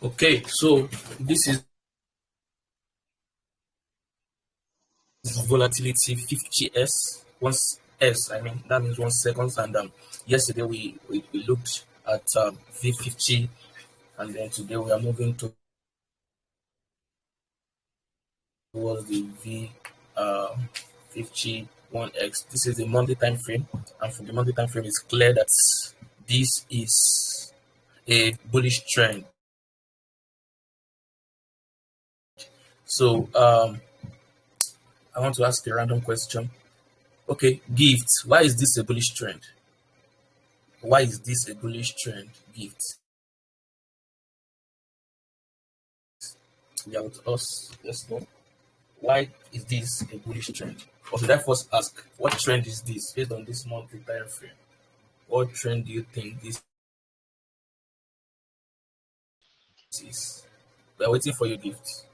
Okay, so this is volatility 50s. Once S, I mean that means 1 second. And yesterday we looked at V50, and then today we are moving towards the V51X. This is the monthly time frame, and for the monthly time frame, it's clear that this is a bullish trend. So I want to ask a random question. Okay, gifts. Why is this a bullish trend? Why is this a bullish trend? Gifts. Yeah, with us, let's know. Why is this a bullish trend? Or should I first ask, what trend is this based on this monthly time frame? What trend do you think this is? We are waiting for your gifts.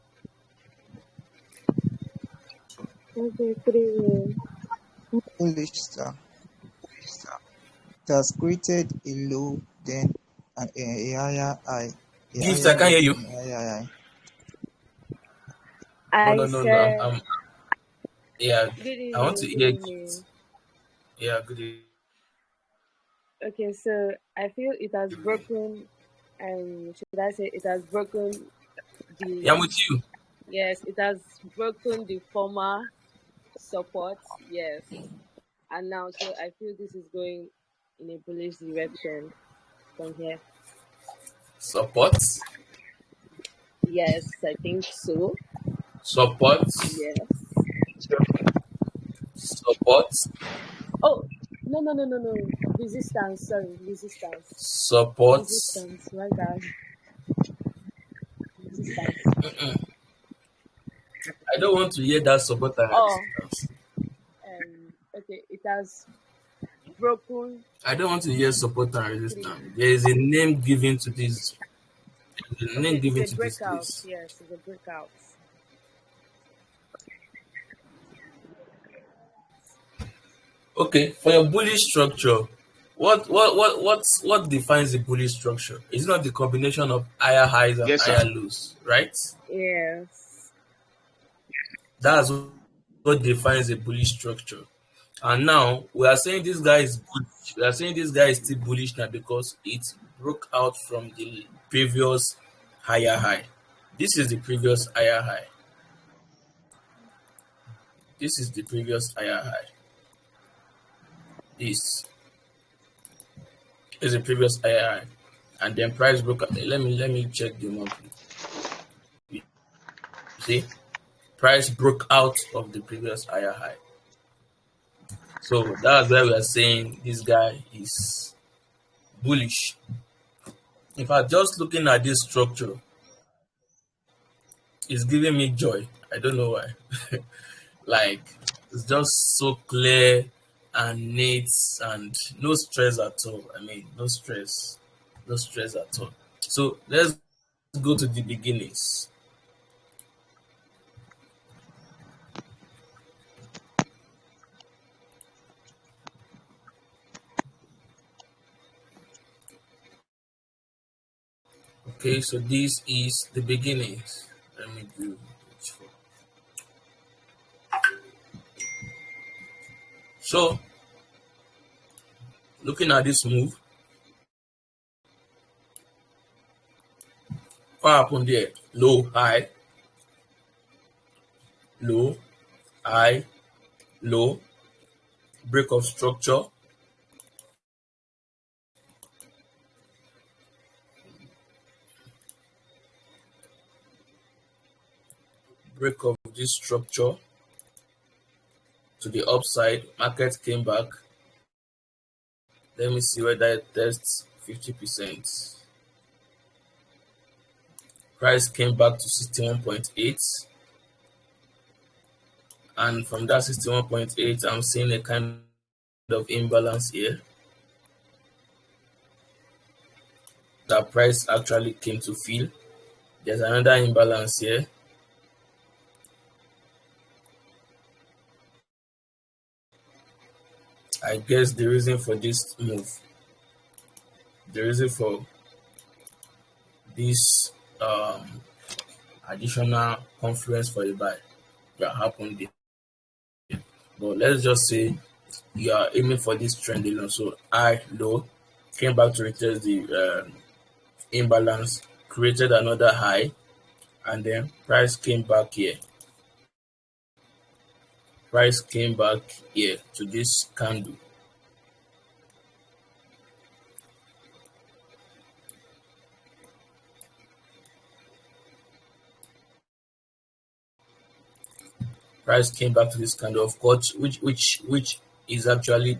Okay, 3 Bullish star. It has created a low, then a higher high. Gifts, I can't hear you. Higher. No. Yeah, Good evening, I want to good hear evening. gifts. Yeah, good evening. Okay, so I feel it has broken, should I say it has broken Yeah, I'm with you. yes, it has broken the former support, yes. And now, so I feel this is going in a bullish direction from here. Support. Yes, I think so. Support. Yes. Support. Oh, no. Resistance, sorry, resistance. Support. Resistance, right down. Resistance. I don't want to hear that support and resistance. Okay, it has broken. I don't want to hear support and resistance. There is a name given to this. There's a name given It's a to this breakout. place. Yes, it's a breakout. Okay, for your bullish structure, what defines the bullish structure? It's not the combination of higher highs and higher lows, right? Yes. That's what defines a bullish structure. And now we are saying this guy is bullish. We are saying this guy is still bullish now because it broke out from the previous higher high. This is the previous higher high. This is the previous higher high. This is the previous higher high. And then price broke out. Let me check the monthly. You see, price broke out of the previous higher high. So that's why we are saying this guy is bullish. In fact, just looking at this structure, it's giving me joy. I don't know why. Like, it's just so clear and neat and no stress at all. I mean, no stress at all. So let's go to the beginnings. Okay, so this is the beginnings. Let me do it for. So, looking at this move, what happened there? Low, high, low, high, low, break of structure, break of this structure to the upside. Market came back. Let me see whether it tests 50%. Price came back to 61.8, and from that 61.8 I'm seeing a kind of imbalance here. That price actually came to fill. There's another imbalance here. I guess the reason for this move, the reason for this additional confluence for a buy that happened there. But let's just say you are aiming for this trend alone. So high, low, came back to retest the imbalance, created another high, and then price came back here. Price came back here to this candle. Price came back to this candle, of course, which is actually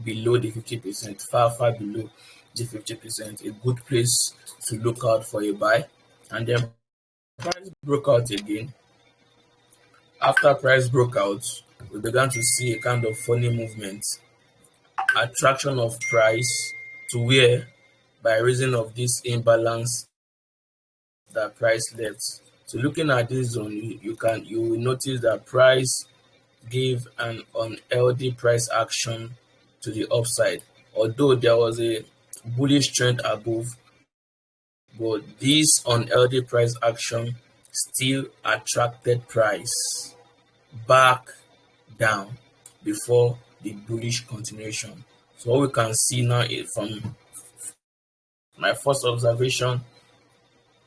below the 50%, far below the 50%. A good place to look out for a buy. And then price broke out again. After price broke out, we began to see a kind of funny movement, attraction of price to where, by reason of this imbalance that price left. So looking at this zone, you will notice that price gave an unhealthy price action to the upside. Although there was a bullish trend above, but this unhealthy price action still attracted price back down before the bullish continuation. So what we can see now is, from my first observation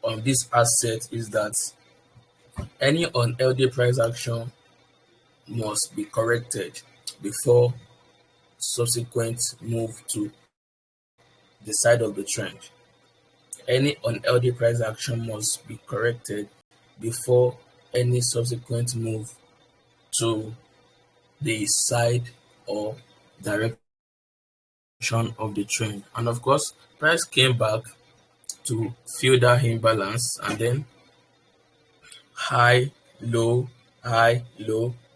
on this asset, is that any unhealthy price action must be corrected before subsequent move to the side of the trend. Any unhealthy price action must be corrected before any subsequent move to the side or direction of the trend. And of course, price came back to fill that imbalance, and then high, low,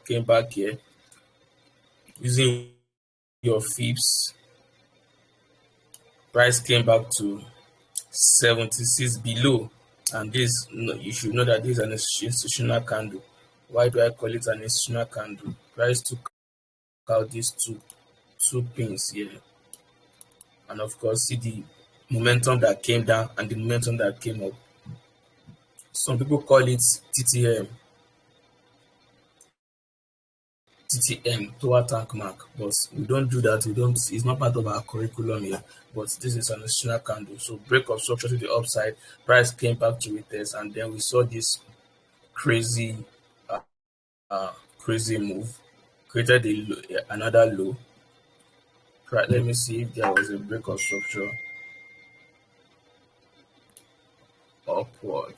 came back here using your FIPS. Price came back to 76 below, and this, you should know that this is an institutional candle. Why do I call it an institutional candle? Price took out these two pins here, and of course see the momentum that came down and the momentum that came up. Some people call it TTM, tower tank mark, but we don't do that. It's not part of our curriculum here, but this is an institutional candle. So break of structure to the upside, price came back to retest, and then we saw this crazy move, created another low. Let me see if there was a break of structure upward.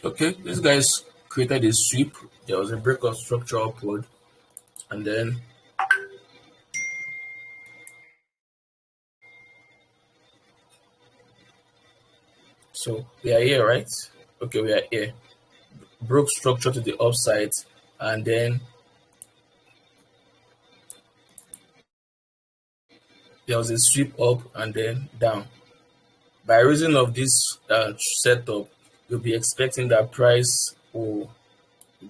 Okay, this guys created a sweep. There was a break of structure upward, and then so we are here, right? Okay, we are here. Broke structure to the upside, and then there was a sweep up and then down. By reason of this setup, you'll be expecting that price will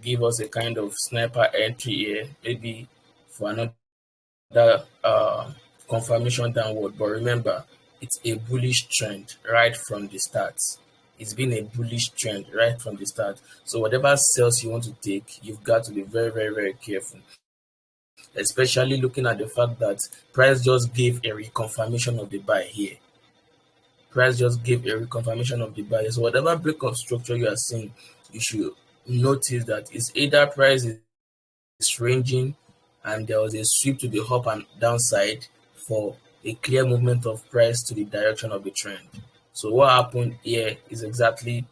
give us a kind of sniper entry here, maybe for another confirmation downward. But remember, it's a bullish trend right from the start. It's been a bullish trend right from the start. So whatever sales you want to take, you've got to be very, very, very careful. Especially looking at the fact that price just gave a reconfirmation of the buy here. Price just gave a reconfirmation of the buy. So whatever break of structure you are seeing, you should notice that it's either price is ranging and there was a sweep to the up and downside for a clear movement of price to the direction of the trend. So what happened here is exactly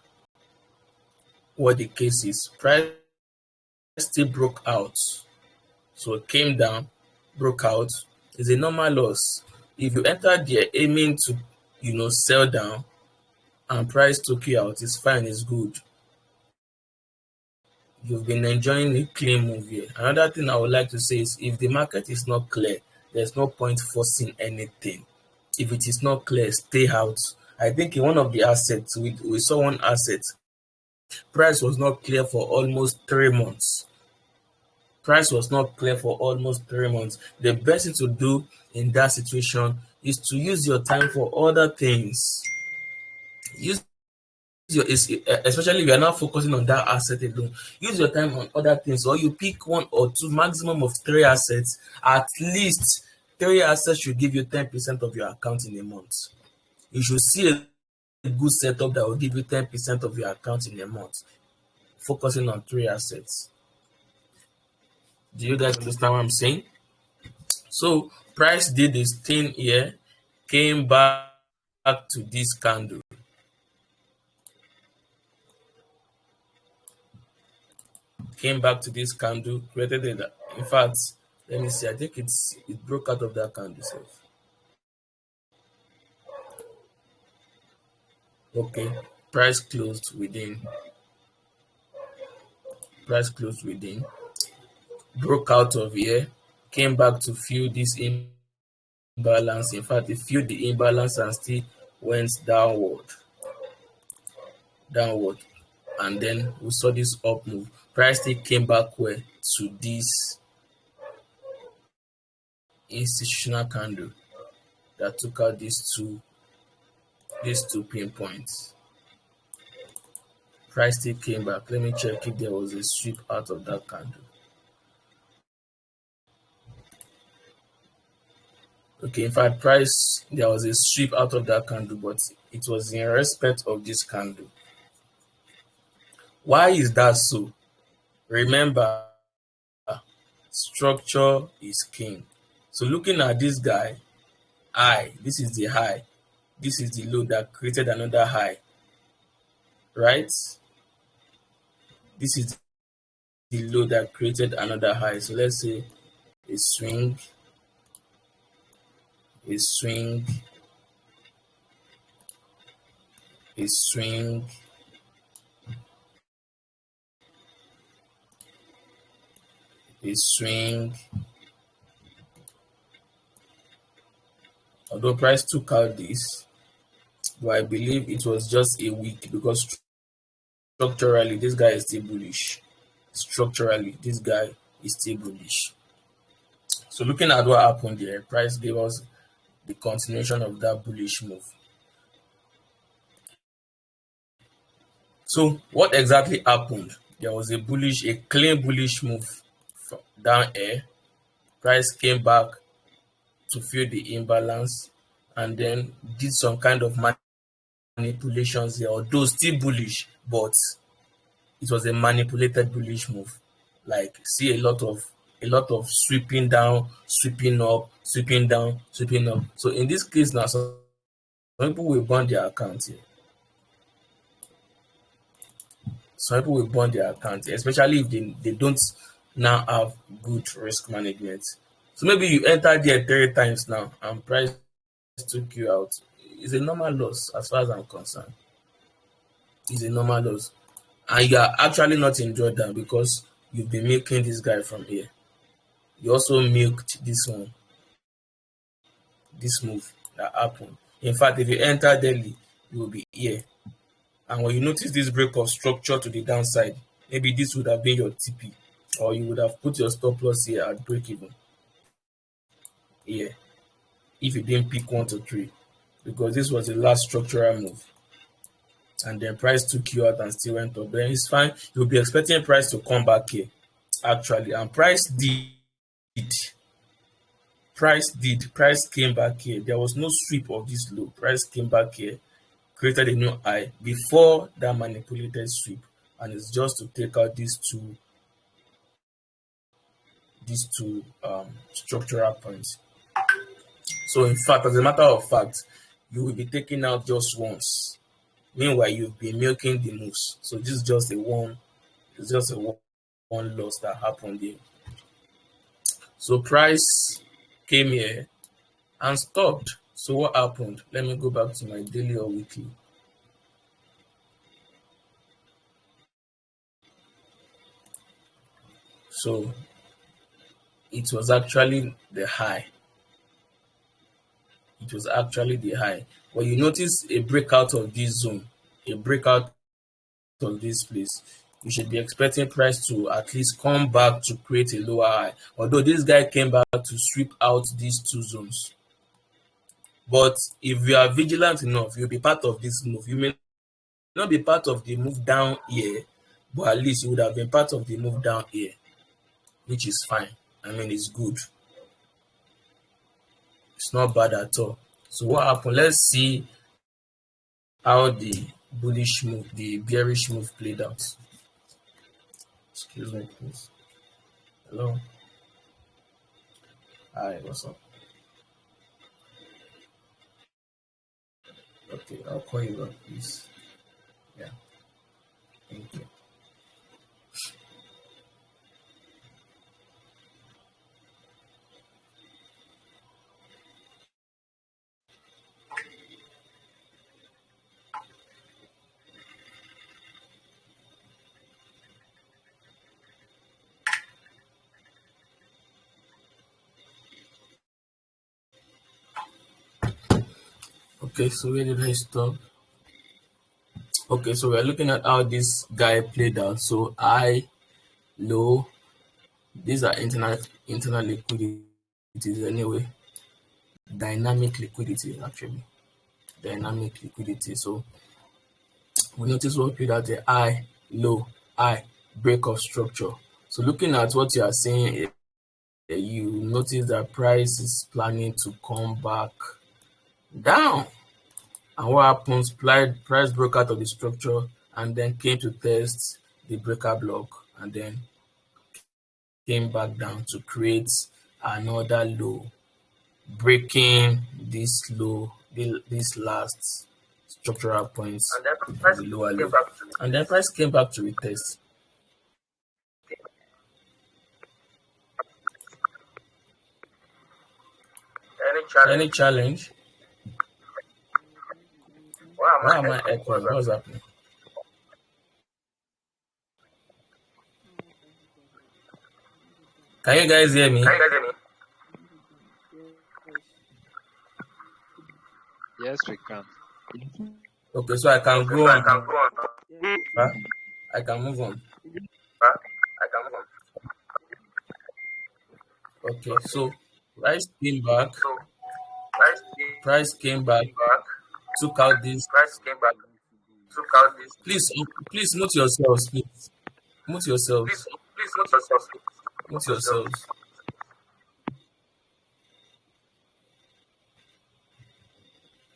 what the case is. Price still broke out. So it came down, broke out. It's a normal loss. If you enter there aiming to, sell down and price took you out, it's fine, it's good. You've been enjoying a clean move here. Another thing I would like to say is, if the market is not clear, there's no point forcing anything. If it is not clear, stay out. I think in one of the assets, we saw one asset, price was not clear for almost 3 months. Price was not clear for almost 3 months. The best thing to do in that situation is to use your time for other things. Use especially if you are not focusing on that asset alone, use your time on other things, or you pick one or two, maximum of 3 assets. At least 3 assets should give you 10% of your account in a month. You should see a good setup that will give you 10% of your account in a month, focusing on 3 assets. Do you guys understand what I'm saying? So price did this thing here, came back to this candle. Came back to this candle, created it. In fact, let me see. I think it broke out of that candle itself. Okay, price closed within. Price closed within. Broke out of here. Came back to fill this imbalance. In fact, it filled the imbalance and still went downward. And then we saw this up move. Price still came back where to this institutional candle that took out these two pinpoints. Price still came back. Let me check if there was a sweep out of that candle. Okay, in fact, price, there was a sweep out of that candle, but it was in respect of this candle. Why is that so? Remember, structure is king. So looking at this guy, high, this is the high, this is the low that created another high, right? This is the low that created another high. So let's say a swing, a swing, a swing, a swing. Although price took out this, but I believe it was just a week, because structurally this guy is still bullish. Structurally this guy is still bullish. So looking at what happened there, price gave us the continuation of that bullish move. So what exactly happened? There was a clean bullish move down here. Price came back to fill the imbalance and then did some kind of manipulations here, although still bullish, but it was a manipulated bullish move. Like, see a lot of sweeping down, sweeping up, sweeping down, sweeping up. So in this case now, some people will burn their account here. Some people will burn their account, especially if they don't now have good risk management. So maybe you entered there 3 times now and price took you out. It's a normal loss as far as I'm concerned. It's a normal loss. And you are actually not enjoying that because you've been milking this guy from here. You also milked this one, this move that happened. In fact, if you enter early, you will be here. And when you notice this break of structure to the downside, maybe this would have been your TP, or you would have put your stop loss here at break even. Here, if you didn't pick 1 to 3, because this was the last structural move. And then price took you out and still went up. Then it's fine. You'll be expecting price to come back here, actually. And price did. Price came back here. There was no sweep of this low. Price came back here, created a new high before that manipulated sweep, and it's just to take out these two structural points. So in fact, as a matter of fact, you will be taking out just once. Meanwhile, you've been milking the moves. So this is just a one loss that happened here. So price came here and stopped. So what happened? Let me go back to my daily or weekly. So it was actually the high. It was actually the high. But you notice a breakout of this zone, a breakout of this place, you should be expecting price to at least come back to create a lower high. Although this guy came back to sweep out these two zones. But if you are vigilant enough, you'll be part of this move. You may not be part of the move down here, but at least you would have been part of the move down here, which is fine. I mean, it's good. It's not bad at all. So what happened? Let's see how the bullish move, the bearish move played out. Excuse me, please. Hello. Hi, what's up? Okay, I'll call you back, please. Yeah, thank you. Okay, so where did I stop? Okay, so we're looking at how this guy played out. So high, low, these are internal liquidities anyway. Dynamic liquidity, actually. Dynamic liquidity. So we notice what played out the high, low, high, break of structure. So looking at what you are saying, you notice that price is planning to come back down. And what happens? Price broke out of the structure and then came to test the breaker block and then came back down to create another low, breaking this low, this last structural points of the lower low. And then price came back to retest. Any challenge? Why am I echoing? What's happening? Can you guys hear me? Yes, we can. Okay, so I can go on. Huh? I can move on. Okay, so price came back. Price came back. Took out this. Please mute yourselves. Please mute yourselves. Mute yourselves.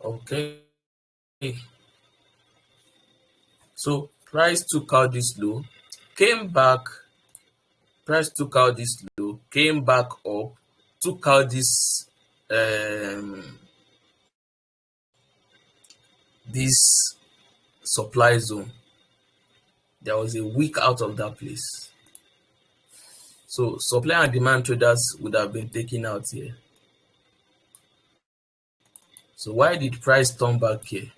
Okay. So price took out this low, came back. Price took out this low, came back up, took out this this supply zone. There was a wick out of that place. So supply and demand traders would have been taken out here. So why did price turn back here?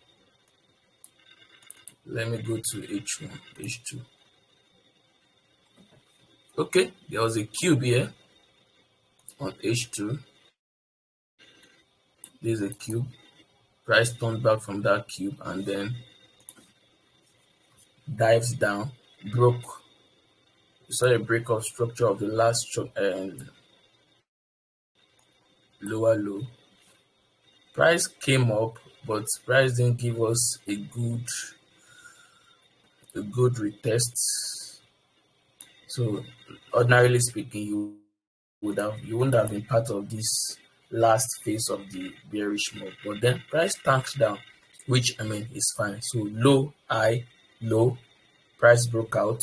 Let me go to H1, H2. Okay, there was a cube here on H2. There's a cube. Price turned back from that cube and then dives down, broke. You saw a break of structure of the last lower low. Price came up, but price didn't give us a good retest. So ordinarily speaking, you wouldn't have been part of this last phase of the bearish move. But then price tanks down, which I mean is fine. So low, high, low, price broke out.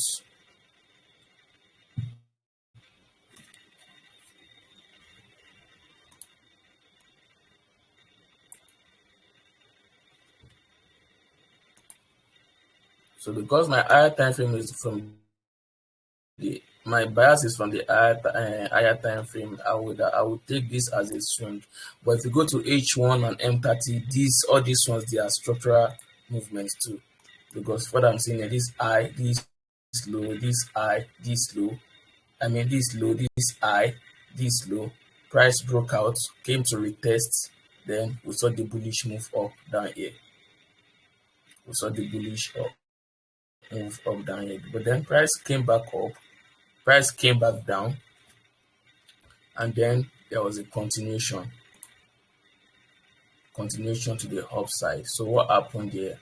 So because my higher time frame is from my bias is from the higher time frame, I would take this as a swing. But if you go to H1 and M30, all these ones, they are structural movements too. Because what I'm saying is this high, this low, this high, this low. I mean this low, this high, this low. Price broke out, came to retest, Then we saw the bullish move up down here. We saw the bullish up move up down here. But then price came back up, price came back down, and then there was a continuation to the upside. So what happened here?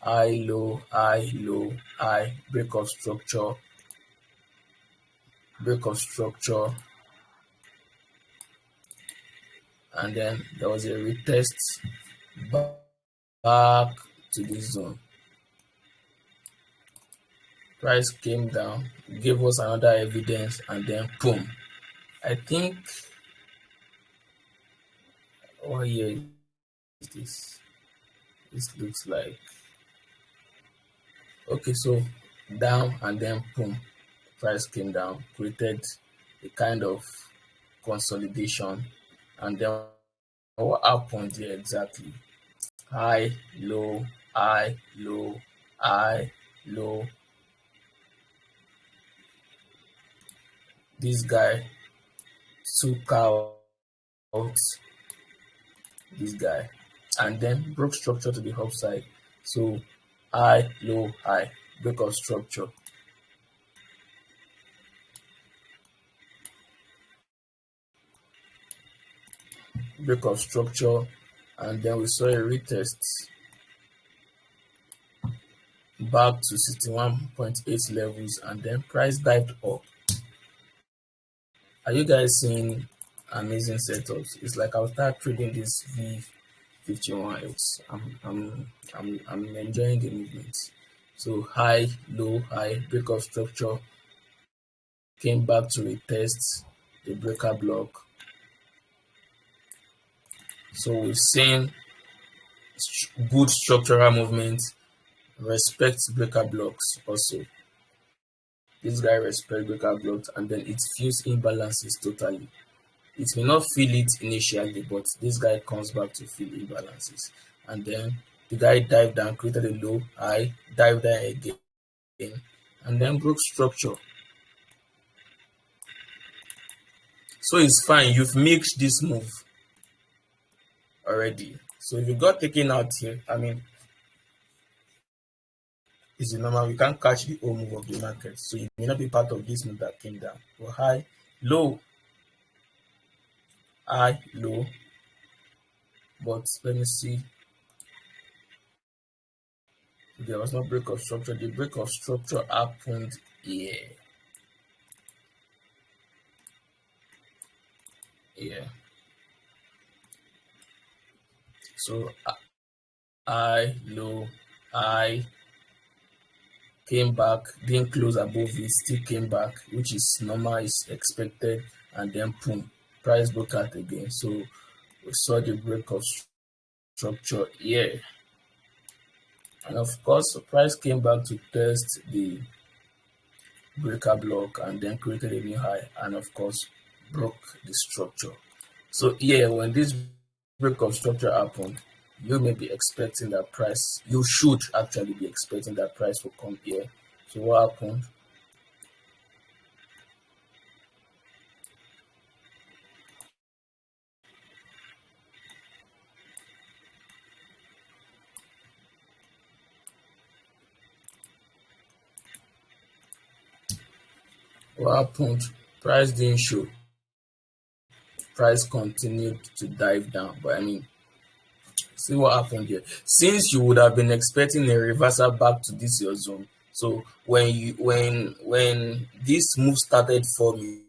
High, low, high, low, high, break of structure, and then there was a retest back to this zone. Price came down, gave us another evidence, and then boom. I think, what year is this? This looks like, okay, so down and then boom, price came down, created a kind of consolidation, and then what happened here exactly? High, low, high, low, high, low. This guy took out this guy and then broke structure to the upside. So high, low, high, break of structure. Break of structure, and then we saw a retest back to 61.8 levels, and then price dived up. Are you guys seeing amazing setups? It's like I'll start trading this V51. I'm enjoying the movements. So high, low, high, break of structure, came back to retest the breaker block. So we've seen good structural movement, respect breaker blocks also. This guy respect breaker blocks, and then it fills imbalances totally. It may not feel it initially, but this guy comes back to fill imbalances. And then the guy dived down, created a low, high, dived down again, and then broke structure. So it's fine. You've mixed this move already. So if you got taken out here, I mean, it's normal. We can't catch the whole move of the market. So you may not be part of this move that came down. But high, low, high, low. But let me see. There was no break of structure. The break of structure happened here. Yeah. So high, low, high, came back, didn't close above it, still came back, which is normal, is expected, and then boom, price broke out again. So we saw the break of structure here, and of course the price came back to test the breaker block and then created a new high, and of course broke the structure. So here, when this break of structure happened, you may be expecting that price, you should actually be expecting that price will come here. So what happened? Price didn't show. Price continued to dive down, but I mean, see what happened here. Since you would have been expecting a reversal back to this your zone, so when this move started forming,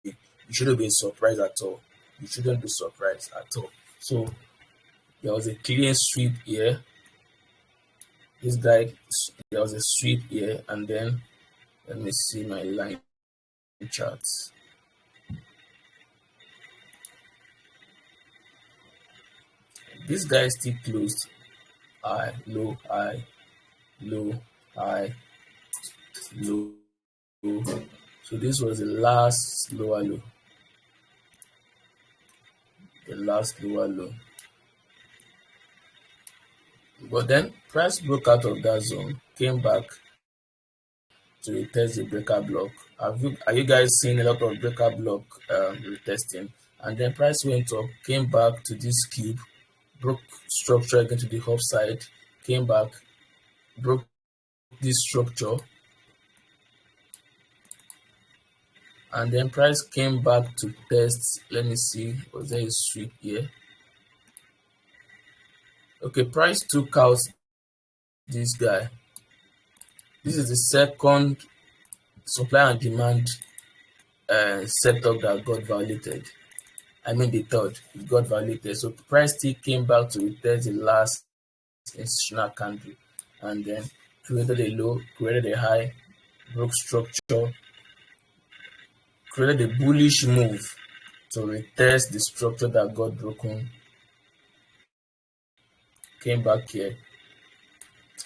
you shouldn't be surprised at all. You shouldn't be surprised at all. So there was a clean sweep here. This guy, there was a sweep here, and then let me see my line charts. This guy still closed high, low, high, low, high, low, low. So this was the last lower low. The last lower low. But then price broke out of that zone, came back to retest the breaker block. Are you guys seeing a lot of breaker block retesting? and then price went up, came back to this cube, broke structure again to the upside, came back, broke this structure, and then price came back to test. Let me see, was there a sweep here? Okay, price took out this guy. This is the second supply and demand setup that got violated. I mean the third, it got violated. So price still came back to retest the last institutional candle, and then created a low, created a high, broke structure, created a bullish move to retest the structure that got broken, came back here,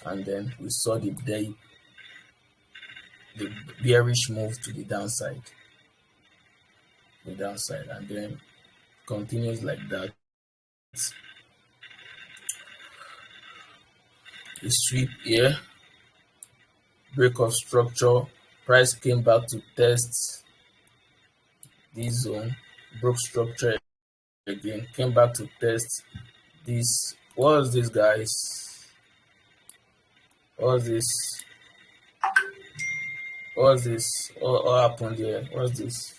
and then we saw the bearish move to the downside, and then continues like that. A sweep here, break of structure, price came back to test this zone, broke structure again, came back to test this. What was this, guys? What was this? What happened here? What's this?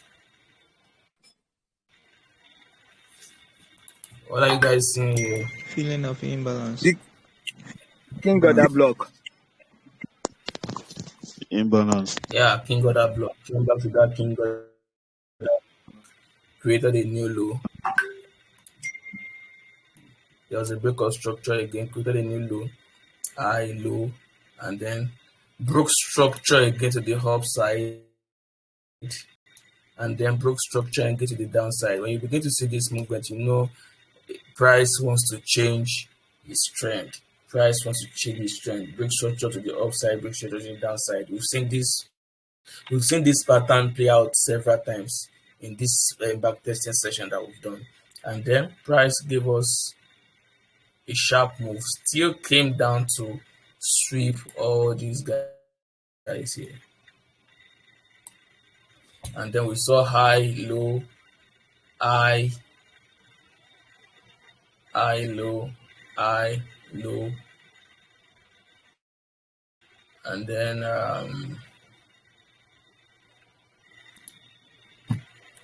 What are you guys seeing here? Feeling of imbalance. King got that block. Imbalance. Yeah, king got that block. Came back to that king got that, created a new low. There was a break of structure again, created a new low, high, low, and then broke structure again to the upside, and then broke structure and get to the downside. When you begin to see this movement, you know price wants to change its trend. Price wants to change its trend. Break structure to the upside, break structure to the downside. We've seen this pattern play out several times in this backtesting session that we've done. And then price gave us a sharp move, still came down to sweep all these guys here. And then we saw high, low, high, low, high, low, and then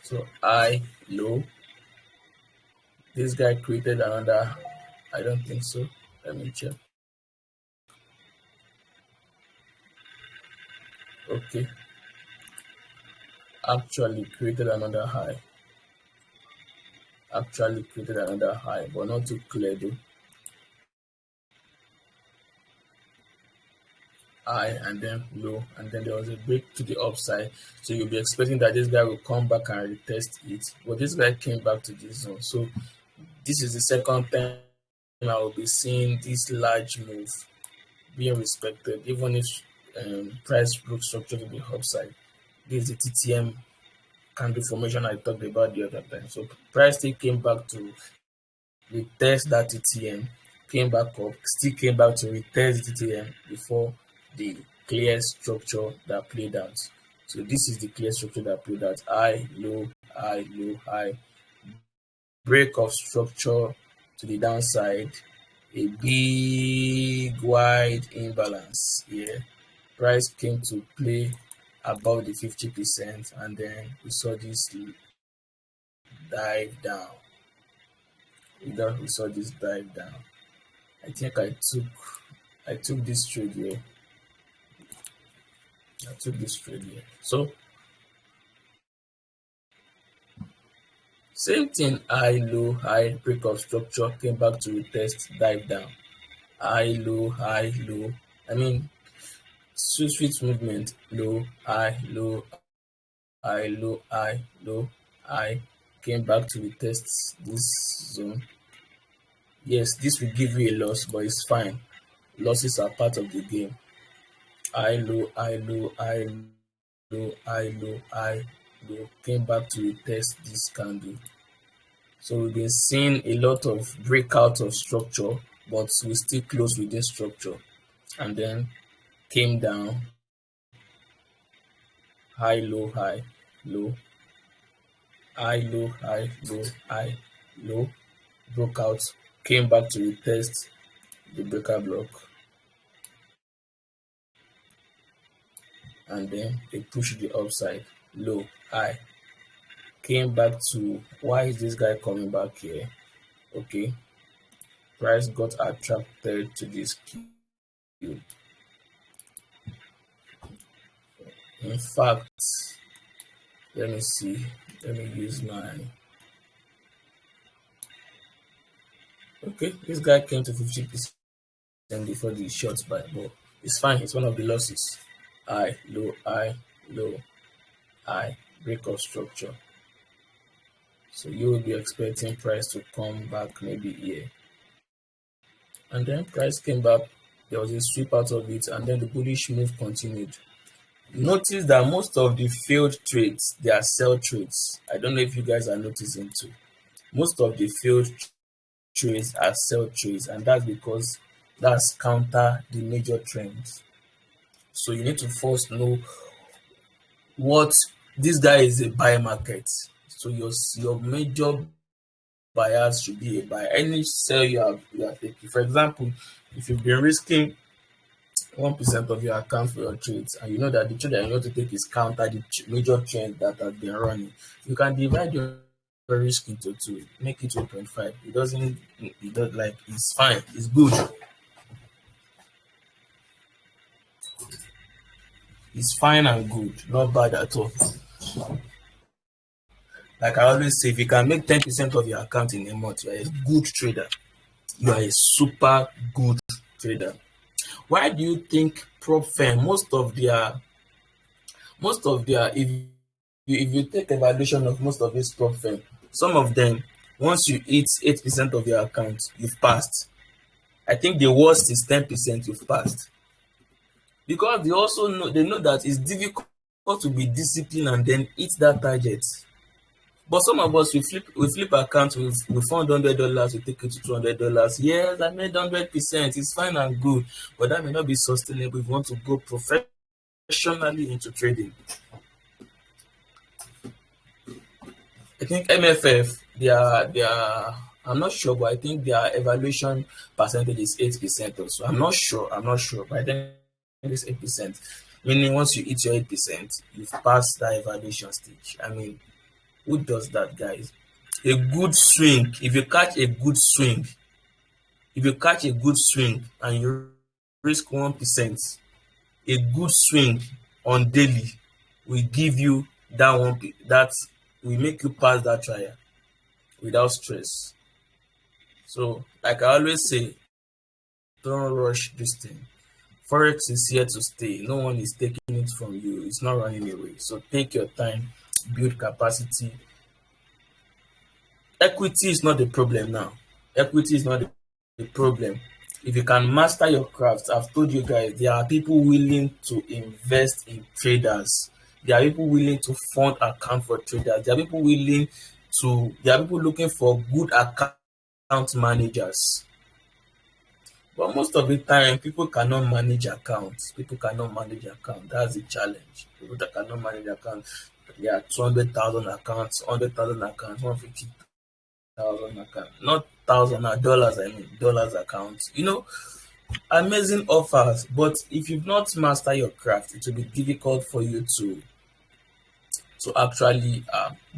so high, low. This guy created another. I don't think so. Let me check. Okay, actually created another high. But not too clear though. High and then low, and then there was a break to the upside. So you'll be expecting that this guy will come back and retest it. But this guy came back to this zone. So this is the second time I will be seeing this large move being respected, even if price broke structure to the upside. This is the TTM candle formation I talked about the other time. So price still came back to retest that TTM, came back up, still came back to retest the TTM before the clear structure that played out. So this is the clear structure that played out. High, low, high, low, high. Break of structure to the downside. A big wide imbalance here. Price came to play above the 50%, and then we saw this dive down. We saw this dive down. I think I took this trade here. So same thing, high, low, high, break of structure, came back to retest, dive down. High, low, high, low. I mean, sweet movement, low, high, low, high, low, high, low, high. Came back to retest this zone. Yes, this will give you a loss, but it's fine. Losses are part of the game. High, low, high, low, high, low, high, low, high, low. Came back to retest this candle. So we've been seeing a lot of breakout of structure, but we still close within structure, and then came down, high, low, high, low, high, low, high, low, broke out, came back to retest the breaker block, and then they pushed the upside, low, high, came back to, why is this guy coming back here? Okay, price got attracted to this key. In fact, let me see, let me use my, okay, this guy came to 50% before the short buy, but it's fine, it's one of the losses. High, low, high, break of structure. So you will be expecting price to come back maybe here. And then price came back, there was a sweep out of it, and then the bullish move continued. Notice that most of the failed trades, they are sell trades. I don't know if you guys are noticing too. Most of the failed trades are sell trades, and that's because that's counter the major trends. So you need to first know what this guy is a buy market. So your major buyers should be a buy. Any sell you are taking. For example, if you've been risking 1% of your account for your trades, and you know that the trade that you want to take is counter the major trend that has been running, you can divide your risk into two, make it 1.5. It doesn't like, it's fine, it's good. It's fine and good, not bad at all. Like I always say, if you can make 10% of your account in a month, you are a good trader. You are a super good trader. Why do you think prop firm, most of their if you take evaluation of most of these prop firm, some of them, once you hit 8% of your account, you've passed. I think the worst is 10% you've passed. Because they also know that it's difficult to be disciplined and then hit that target. But some of us, we flip account, we found $100, we take it to $200. Yes, I made 100%. It's fine and good, but that may not be sustainable if we want to go professionally into trading. I think MFF, they are I'm not sure, but I think their evaluation percentage is 8% or so. I'm not sure, but I think it's 8%. Meaning once you hit your 8%, you've passed that evaluation stage. I mean, who does that, guys? A good swing, if you catch a good swing and you risk 1%, a good swing on daily will give you that one, that will make you pass that trial without stress. So, like I always say, don't rush this thing. Forex is here to stay. No one is taking it from you. It's not running away. So take your time, build capacity. Equity is not the problem now. Equity is not the problem. If you can master your craft, I've told you guys, there are people willing to invest in traders. There are people willing to fund account for traders. There are people looking for good account managers. But most of the time, people cannot manage accounts. That's the challenge. People that cannot manage accounts. There are 200,000 accounts, 100,000 accounts, 150,000 accounts. Not thousand dollars, I mean dollars accounts. Amazing offers. But if you've not mastered your craft, it will be difficult for you to actually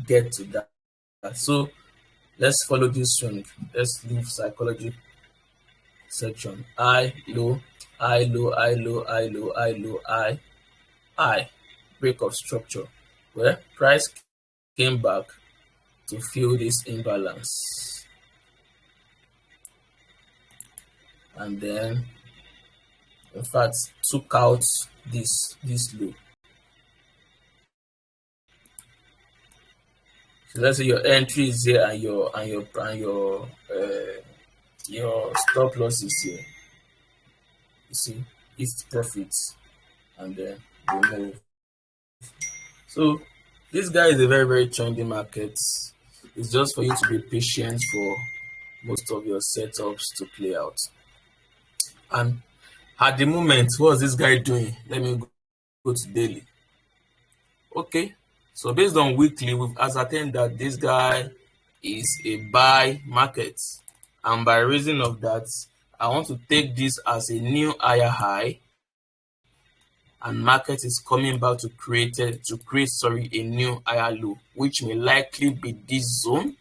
get to that. So let's follow this swing. Let's leave psychology section. High, low, high, low, high, low, high, low, high, low, high, break of structure, where price came back to fill this imbalance, and then in fact took out this low. So let's say your entry is here and your stop loss is here. You see, it's profits, and then we move. So this guy is a very, very trendy market. It's just for you to be patient for most of your setups to play out. And at the moment, what's this guy doing? Let me go to daily. Okay, So based on weekly, we've ascertained that this guy is a buy market. And by reason of that, I want to take this as a new higher high, and market is coming back to create a new higher low, which may likely be this zone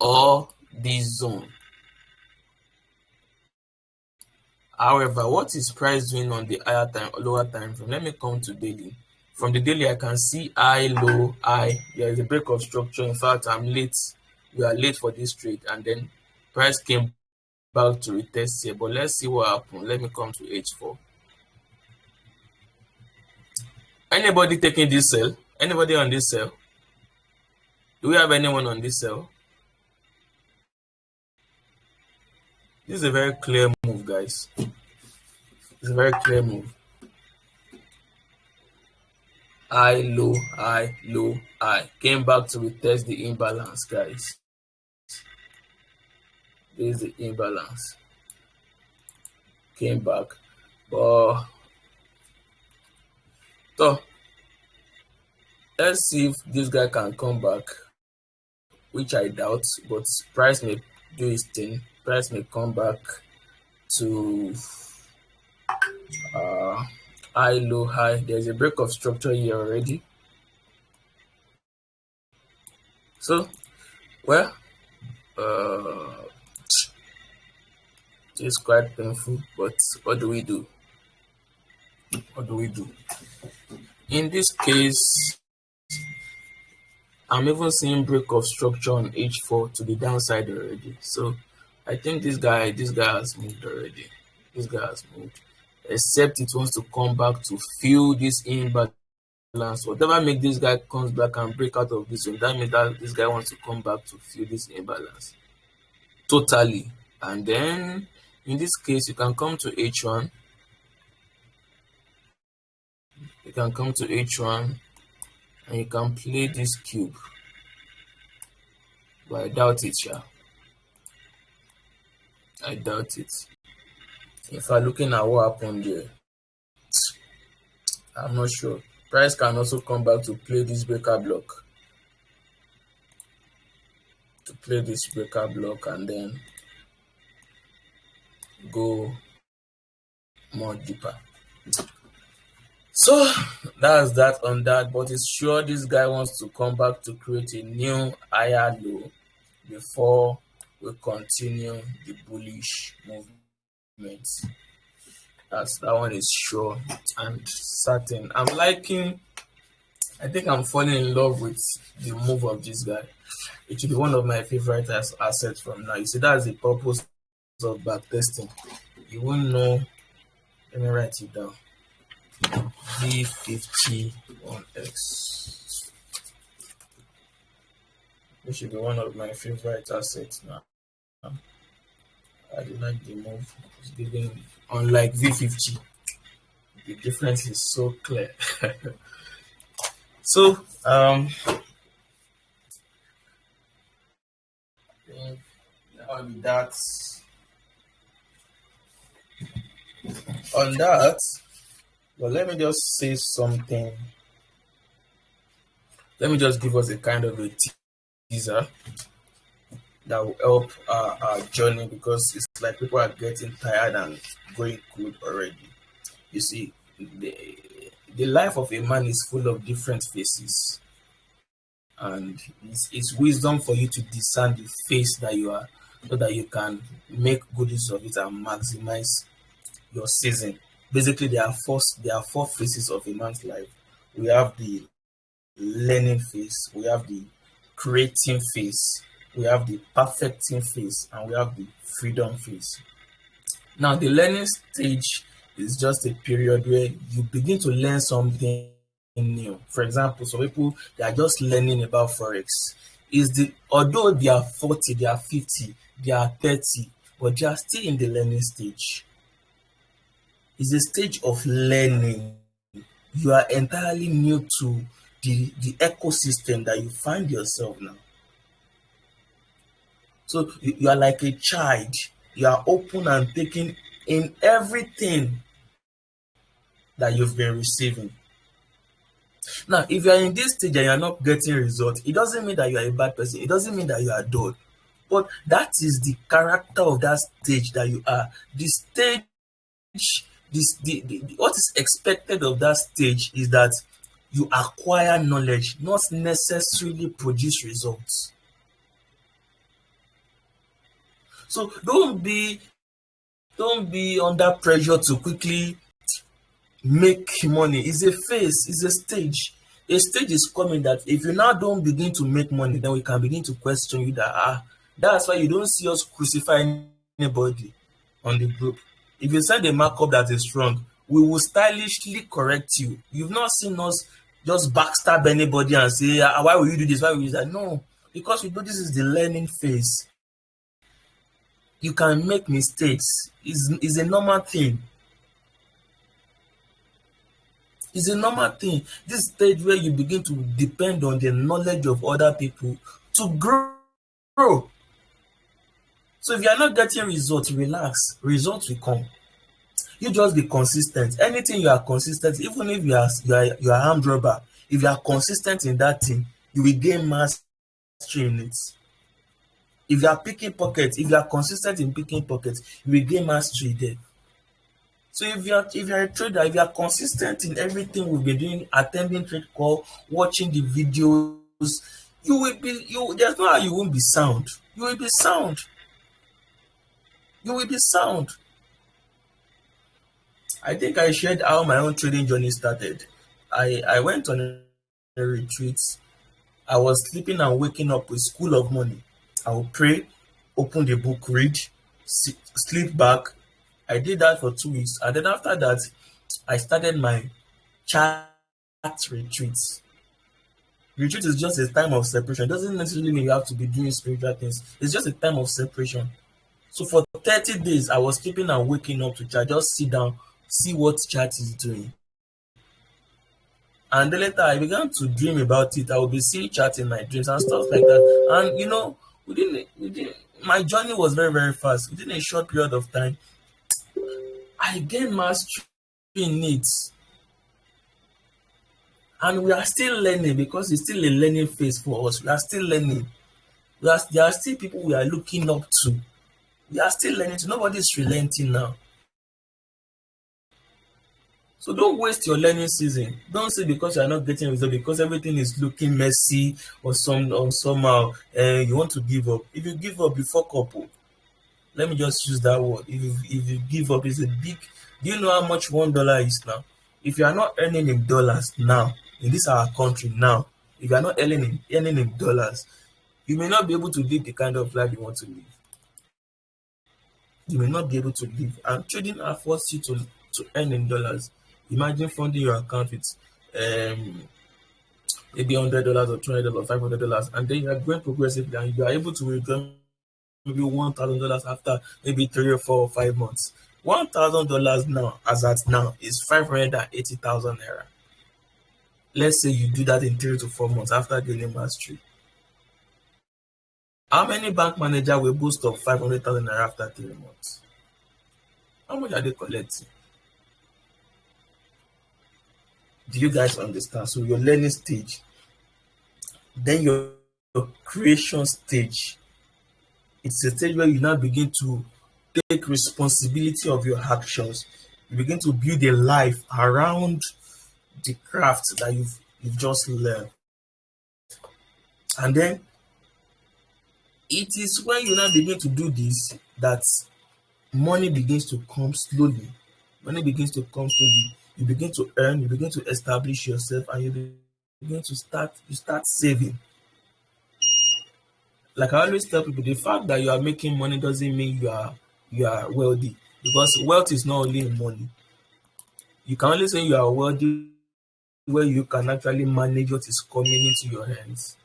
or this zone. However, what is price doing on the higher time or lower time frame? Let me come to daily. From the daily, I can see high, low, high. There is a break of structure. In fact, I'm late. We are late for this trade, and then price came back to retest here. But let's see what happened. Let me come to H4. Anybody taking this sell? Anybody on this sell? Do we have anyone on this sell? This is a very clear move, guys. It's a very clear move. High, low, high, low, high. Came back to retest the imbalance, guys. This is the imbalance. Came back. But so let's see if this guy can come back, which I doubt, but price may do his thing. Price may come back to high, low, high. There's a break of structure here already. So, well, it's quite painful, but what do we do? What do we do? In this case, I'm even seeing break of structure on H4 to the downside already. So I think this guy has moved already. This guy has moved. Except it wants to come back to fill this imbalance. Whatever make this guy comes back and break out of this one, that means that this guy wants to come back to fill this imbalance totally. And then in this case, you can come to H1. You can come to H1 and you can play this cube. But I doubt it, yeah. I doubt it. If I'm looking at what happened there, I'm not sure. Price can also come back to play this breaker block. To play this breaker block and then go more deeper. So that's that on that, but it's sure this guy wants to come back to create a new higher low before we continue the bullish movement. That one is sure and certain. I think I'm falling in love with the move of this guy. It should be one of my favorite assets from now. You see, that's the purpose of backtesting. You won't know. Let me write it down. V50 on X. It should be one of my favorite assets now. I do like the move. It's giving, unlike V50, the difference is so clear. So on that, well, let me just say something. Let me just give us a kind of a teaser that will help our journey, because it's like people are getting tired and going good already. You see, the life of a man is full of different faces, and it's wisdom for you to discern the face that you are, so that you can make good use of it and maximize your season. Basically, there are four phases of a man's life. We have the learning phase, we have the creating phase, we have the perfecting phase, and we have the freedom phase. Now, the learning stage is just a period where you begin to learn something new. For example, some people, they are just learning about Forex. Although they are 40, they are 50, they are 30, but they are still in the learning stage. It's a stage of learning. You are entirely new to the ecosystem that you find yourself now. So you are like a child. You are open and taking in everything that you've been receiving. Now, if you are in this stage and you are not getting results, it doesn't mean that you are a bad person. It doesn't mean that you are dull. But that is the character of that stage that you are. The stage, what is expected of that stage is that you acquire knowledge, not necessarily produce results. So don't be under pressure to quickly make money. It's a phase, it's a stage. A stage is coming that if you now don't begin to make money, then we can begin to question you that that's why you don't see us crucify anybody on the group. If you send a markup that is wrong, we will stylishly correct you. You've not seen us just backstab anybody and say, why will you do this? Why will you do that? No, because we know this is the learning phase. You can make mistakes. It's a normal thing. It's a normal thing. This stage where you begin to depend on the knowledge of other people to grow. So if you are not getting results, relax. Results will come. You just be consistent. Anything you are consistent, even if you are armed robber, if you are consistent in that thing, you will gain mastery in it. If you are picking pockets, if you are consistent in picking pockets, you will gain mastery there. So if you are a trader, if you are consistent in everything we've been doing, attending trade call, watching the videos, there's no how you won't be sound. You will be sound. You will be sound. I think I shared how my own trading journey started. I went on a retreat. I was sleeping and waking up with school of money. I would pray, open the book, read, sleep back. I did that for 2 weeks. And then after that, I started my chat retreats. Retreat is just a time of separation. It doesn't necessarily mean you have to be doing spiritual things. It's just a time of separation. So for 30 days, I was sleeping and waking up to chat. Just sit down, see what chat is doing. And then later, I began to dream about it. I would be seeing chat in my dreams and stuff like that. And within my journey was very, very fast. Within a short period of time, I gained mastery in it. And we are still learning because it's still a learning phase for us. We are still learning. There are still people we are looking up to. We are still learning. Nobody is relenting now. So don't waste your learning season. Don't say because you are not getting results, because everything is looking messy or somehow you want to give up. If you give up, you fuck up. Let me just use that word. If you give up, it's a big. Do you know how much $1 is now? If you are not earning in dollars now, in this our country now, if you are not earning in dollars, you may not be able to live the kind of life you want to live. You may not be able to live. And trading affords you to earn in dollars. Imagine funding your account with maybe $100 or $200 or $500, and then you are going progressively and you are able to withdraw maybe $1,000 after maybe 3 or 4 or 5 months. $1,000 now, as at now, is 580,000 naira. Let's say you do that in 3 to 4 months after gaining mastery. How many bank managers will boost up 500,000 naira after 3 months? How much are they collecting? Do you guys understand? So your learning stage, then your creation stage. It's a stage where you now begin to take responsibility of your actions. You begin to build a life around the craft that you've just learned. And then it is when you now begin to do this that money begins to come slowly. Money begins to come slowly. You begin to earn, you begin to establish yourself, and you begin to start saving. Like I always tell people, the fact that you are making money doesn't mean you are wealthy, because wealth is not only in money. You can only say you are wealthy where you can actually manage what is coming into your hands.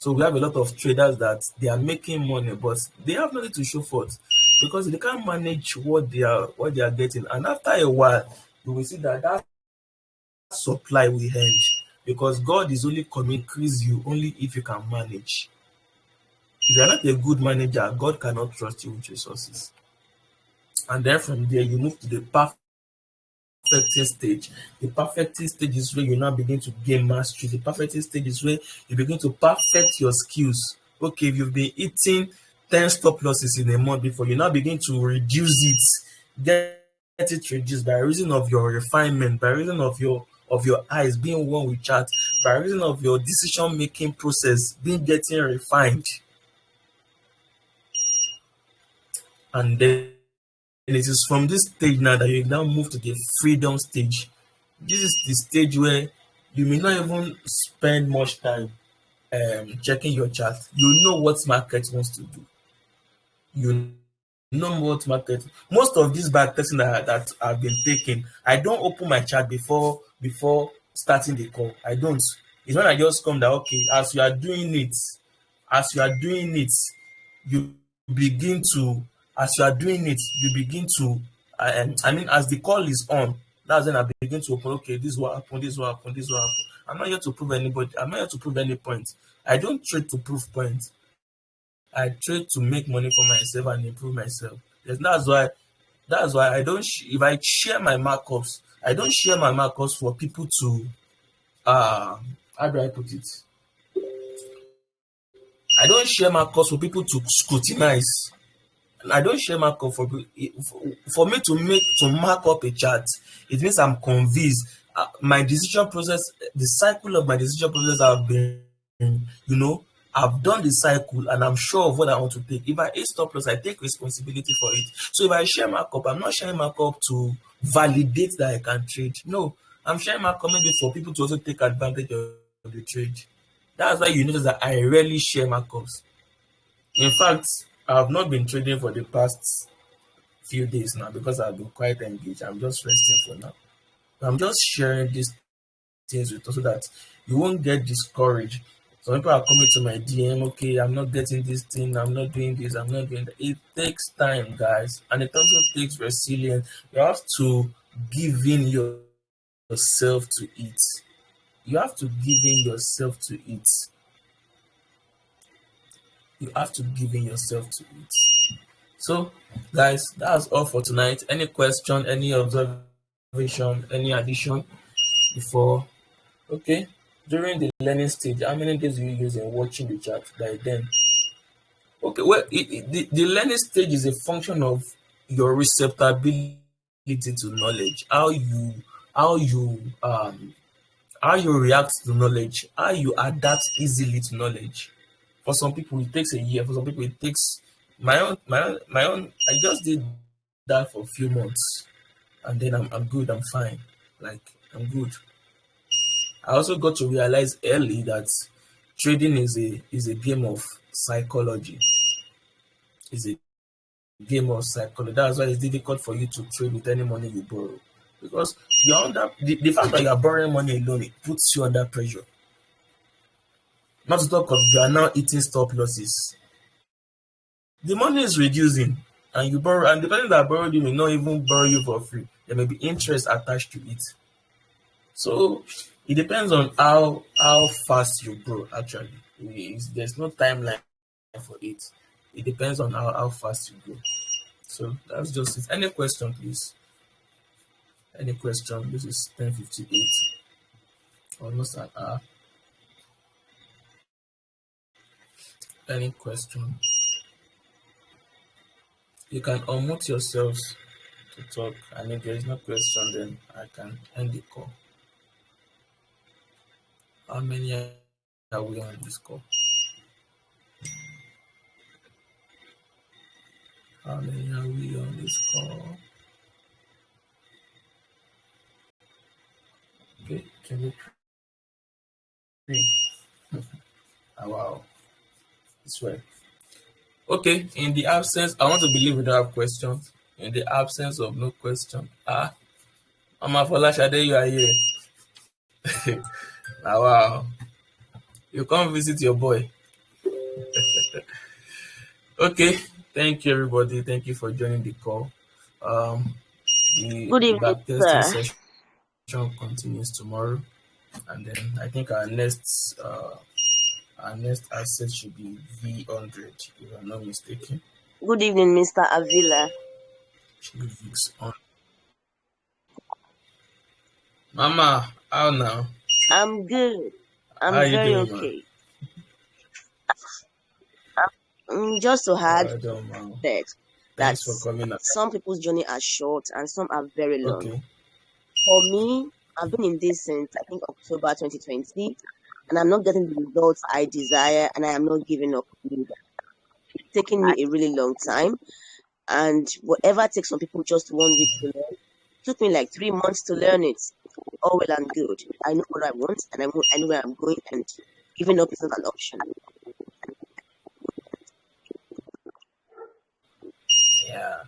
So we have a lot of traders that they are making money, but they have nothing to show for it because they can't manage what they are getting. And after a while, you will see that supply will end, because God is only going to increase you only if you can manage. If you are not a good manager, God cannot trust you with resources. And then from there, you move to the path perfecting stage. The perfecting stage is where you now begin to gain mastery. The perfecting stage is where you begin to perfect your skills. Okay, if you've been eating 10 stop losses in a month before, you now begin to reduce it, get it reduced by reason of your refinement, by reason of your eyes being one with chat, by reason of your decision making process being getting refined. And then it is from this stage now that you now move to the freedom stage. This is the stage where you may not even spend much time checking your chart. You know what market wants to do. You know what market. Most of these backtesting that I've been taking, I don't open my chart before starting the call. I don't. It's when I just come that okay, as you are doing it, you begin to as you are doing it, you begin to as the call is on, that's when I begin to open. Okay, this is what happened, this is what happened, this is what happened. I'm not here to prove anybody, I'm not here to prove any point. I don't trade to prove points. I trade to make money for myself and improve myself. Yes, that's why I don't if I share my markups, I don't share my markups for people to how do I put it? I don't share markups for people to scrutinize. I don't share markup for me to mark up a chart. It means I'm convinced. My decision process, the cycle of my decision process, I've done the cycle and I'm sure of what I want to take. If I hit stop loss, I take responsibility for it. So if I share markup, I'm not sharing markup to validate that I can trade. No, I'm sharing markup maybe for people to also take advantage of the trade. That's why you notice that I rarely share markups. In fact, I have not been trading for the past few days now because I've been quite engaged. I'm just resting for now. I'm just sharing these things with you so that you won't get discouraged. Some people are coming to my DM, okay, I'm not getting this thing, I'm not doing this, I'm not doing that. It takes time, guys, and it also takes resilience. You have to give in yourself to it. You have to give in yourself to it. You have to give in yourself to it. So, guys, that's all for tonight. Any question, any observation, any addition before? Okay. During the learning stage, how many days do you use in watching the chart by then? Okay, well, the learning stage is a function of your receptibility to knowledge, how you react to knowledge, how you adapt easily to knowledge. For some people, it takes a year. For some people, it takes my own. I just did that for a few months, and then I'm good. I'm fine. Like I'm good. I also got to realize early that trading is a game of psychology. It's a game of psychology. That's why it's difficult for you to trade with any money you borrow, because you're under the fact that you are borrowing money alone, it puts you under pressure. Not to talk of you are now eating stop losses. The money is reducing, and you borrow, and the person that borrowed you may not even borrow you for free. There may be interest attached to it. So it depends on how fast you grow. Actually, there's no timeline for it. It depends on how fast you grow. So that's just it. Any question, please? Any question? This is 10:58. Almost an hour. Any question? You can unmute yourselves to talk, and if there is no question, then I can end the call. How many are we on this call? How many are we on this call? Okay, can we three? Oh, wow, it's well. Okay, in the absence, I want to believe we don't have questions. In the absence of no question, Mama Folashade, you are here. Oh, wow, you come visit your boy. Okay, thank you, everybody. Thank you for joining the call. The Good evening, backtesting sir. session continues tomorrow, and then I think our next asset should be V100, if I'm not mistaken. Good evening, Mr. Havilah. Should be VIX on. Mama, how now? I'm good. How I'm you very doing, man? okay. Just to add I don't know. that Thanks for coming up. some people's journey are short and some are very long. Okay. For me, I've been in this since I think October 2020, and I'm not getting the results I desire, and I am not giving up. It's taking me a really long time, and whatever takes some people just 1 week to learn, it took me like 3 months to learn it. All well and good. I know what I want, and I know where I'm going, and giving up is not an option. Yeah.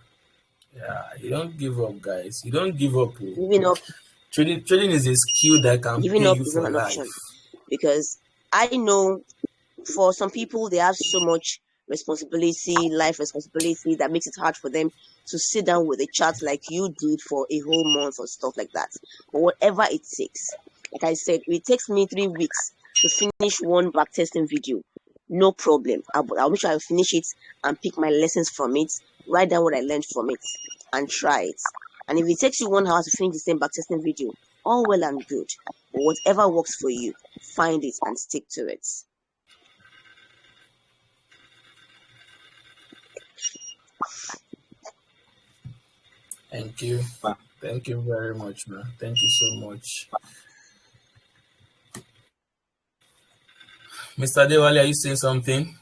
Yeah. You don't give up, guys. You don't give up. Oh. Giving up Trading is a skill that can Giving pay up you is for not an life. option, because I know for some people they have so much responsibility, life responsibility, that makes it hard for them to sit down with a chat like you did for a whole month or stuff like that. But whatever it takes, like I said, it takes me 3 weeks to finish one backtesting video. No problem. I'll make sure I finish it and pick my lessons from it, write down what I learned from it, and try it. And if it takes you 1 hour to finish the same backtesting video, all well and good. But whatever works for you, find it and stick to it. Thank you. Thank you very much, man. Thank you so much. Mr. Dewali, are you saying something?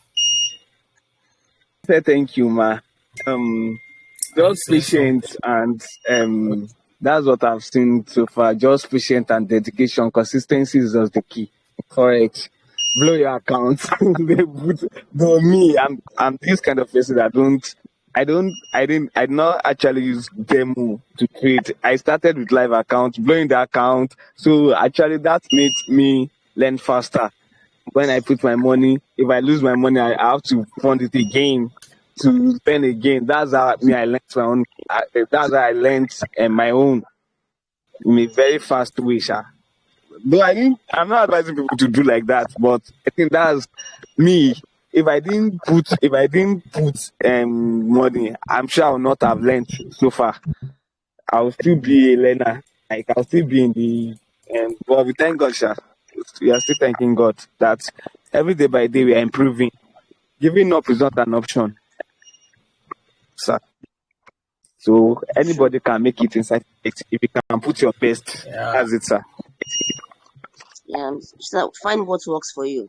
Say thank you, ma. Just patient and that's what I've seen so far. Just patient and dedication. Consistency is just the key. Correct. Blow your account. But me, I'm this kind of person that I not actually use demo to trade. I started with live account, blowing the account. So actually that made me learn faster. When I put my money, if I lose my money, I have to fund it again to spend again. That's how I learned my own. That's how I learned my own in a very fast way, sha. Though I'm not advising people to do like that, but I think that's me. If I didn't put money, I'm sure I would not have learned so far. I'll still be a learner. Like I'll still be in the but we thank God, sha. We are still thanking God that every day by day we are improving. Giving up is not an option, sir. So anybody can make it inside it if you can put your best. Yeah. That's it, sir. Yeah, so find what works for you.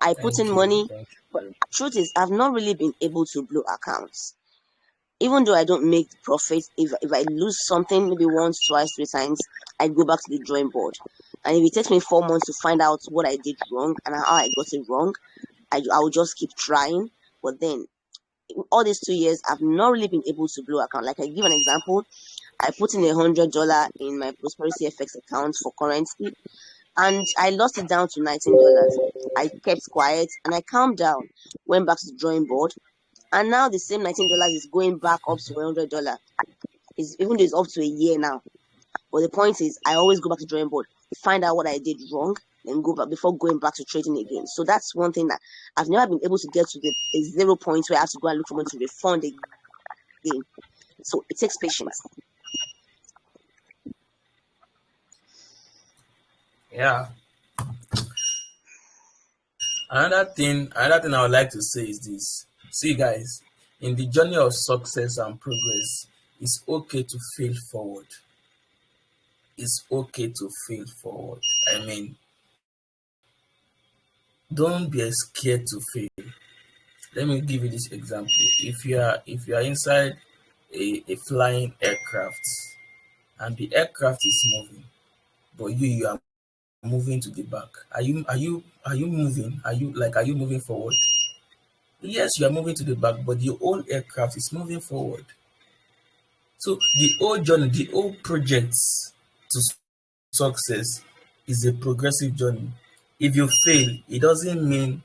I put in money, but truth is, I've not really been able to blow accounts. Even though I don't make profit, if I lose something, maybe once, twice, 3 times, I go back to the drawing board. And if it takes me 4 months to find out what I did wrong and how I got it wrong, I will just keep trying. But then, all these 2 years, I've not really been able to blow account. Like I give an example, I put in $100 in my Prosperity FX account for currency, and I lost it down to $19. I kept quiet and I calmed down, went back to the drawing board, and now the same $19 is going back up to $100. Even though it's up to a year now. But the point is, I always go back to the drawing board, find out what I did wrong, then go back before going back to trading again. So that's one thing that I've never been able to get to a 0 point where I have to go and look for money to refund again. So it takes patience. Yeah. Another thing I would like to say is this. See, guys, in the journey of success and progress, it's okay to fail forward. It's okay to fail forward. I mean, don't be scared to fail. Let me give you this example. If you are inside a flying aircraft and the aircraft is moving, but you are moving to the back. Are you moving? Are you moving forward? Yes, you are moving to the back, but the whole aircraft is moving forward. So the whole journey, the whole projects to success is a progressive journey. If you fail, it doesn't mean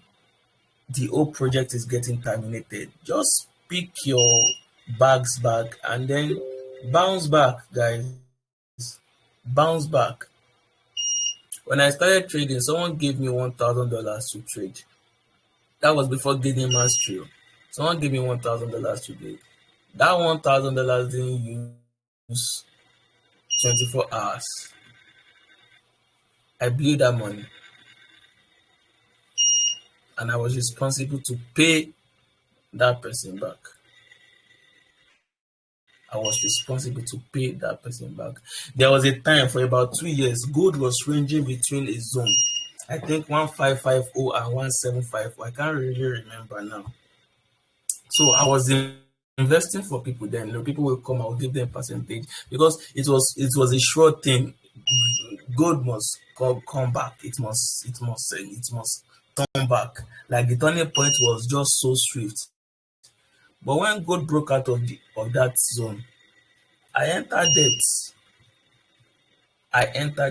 the whole project is getting terminated. Just pick your bags back and then bounce back, guys. Bounce back. When I started trading, someone gave me $1,000 to trade. That was before gaining mastery. Someone gave me $1,000 to trade. That $1,000 didn't use 24 hours. I blew that money, and I was responsible to pay that person back. I was responsible to pay that person back. There was a time for about 2 years, gold was ranging between a zone. I think 1550 and 1750. I can't really remember now. So I was investing for people then. People will come, I will give them percentage because it was a sure thing. Gold must come back. It must turn back. Like the turning point was just so swift. But when gold broke out of that zone, I entered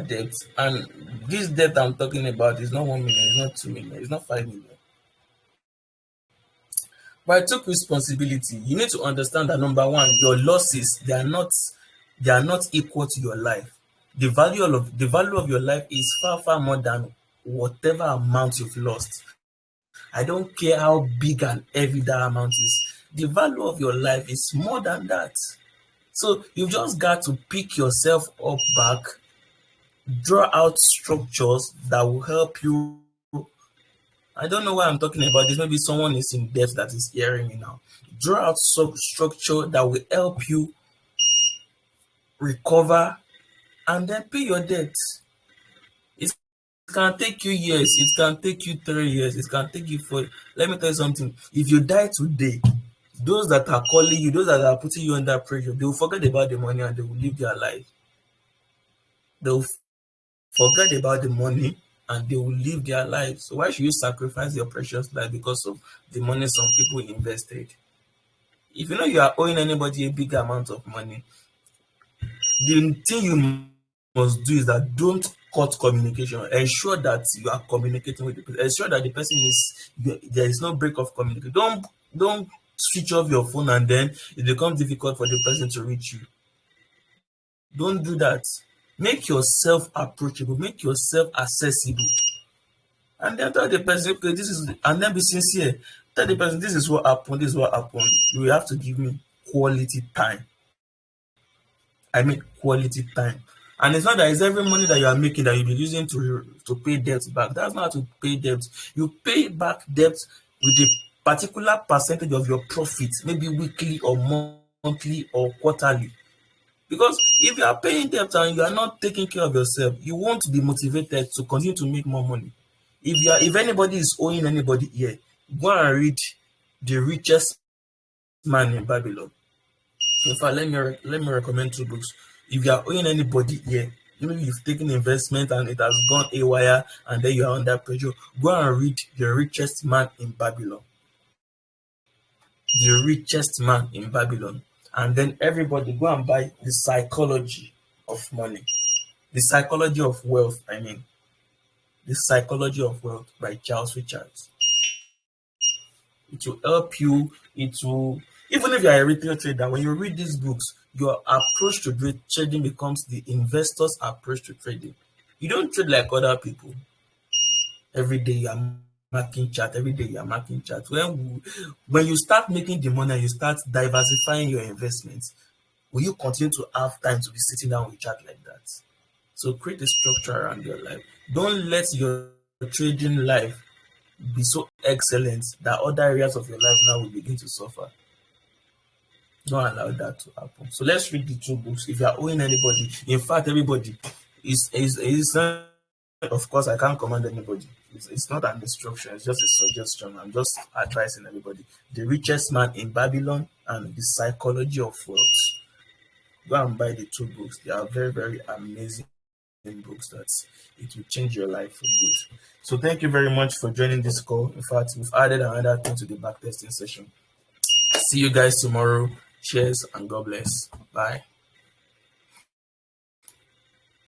debt. And this debt I'm talking about is not 1 million, it's not 2 million, it's not 5 million. But I took responsibility. You need to understand that number one, your losses they are not equal to your life. The value of your life is far, far more than whatever amount you've lost. I don't care how big and heavy that amount is. The value of your life is more than that. So you just got to pick yourself up back, draw out structures that will help you. I don't know why I'm talking about this. Maybe someone is in debt that is hearing me now. Draw out some structure that will help you recover and then pay your debt. It can take you years. It can take you 3 years. It can take you 4. Let me tell you something. If you die today, those that are calling you, those that are putting you under pressure, they will forget about the money and they will live their life. They will forget about the money and they will live their lives. So why should you sacrifice your precious life because of the money some people invested? If you know you are owing anybody a big amount of money, the thing you must do is that don't cut communication. Ensure that you are communicating with the person. Ensure that the person there is no break of communication. Don't switch off your phone and then it becomes difficult for the person to reach you. Don't do that. Make yourself approachable. Make yourself accessible. And then tell the person, okay, and then be sincere. Tell the person, this is what happened. This is what happened. You will have to give me quality time. I mean quality time. And it's not that it's every money that you are making that you'll be using to pay debt back. That's not how to pay debt. You pay back debt with a particular percentage of your profits, maybe weekly or monthly or quarterly. Because if you are paying debt and you are not taking care of yourself, you won't be motivated to continue to make more money. If anybody is owing anybody here, go and read The Richest Man in Babylon. In fact, let me recommend 2 books. If you are owing anybody here, maybe you've taken investment and it has gone haywire and then you are under pressure, go and read The Richest Man in Babylon. The Richest Man in Babylon. And then everybody go and buy The Psychology of Money. The Psychology of Wealth, I mean. The Psychology of Wealth by Charles Richards. It will help you. Even if you are a retail trader, when you read these books, your approach to trading becomes the investor's approach to trading. You don't trade like other people. Every day you are marking chart. Every day you are marking chart. When you start making the money and you start diversifying your investments, will you continue to have time to be sitting down with chart like that? So create a structure around your life. Don't let your trading life be so excellent that other areas of your life now will begin to suffer. Don't allow that to happen. So let's read the 2 books. If you are owing anybody, in fact, everybody is not, of course, I can't command anybody. It's not an instruction, it's just a suggestion. I'm just advising everybody. The Richest Man in Babylon and The Psychology of Wealth. Go and buy the 2 books. They are very, very amazing books that it will change your life for good. So thank you very much for joining this call. In fact, we've added another thing to the backtesting session. See you guys tomorrow. Cheers and God bless. Bye.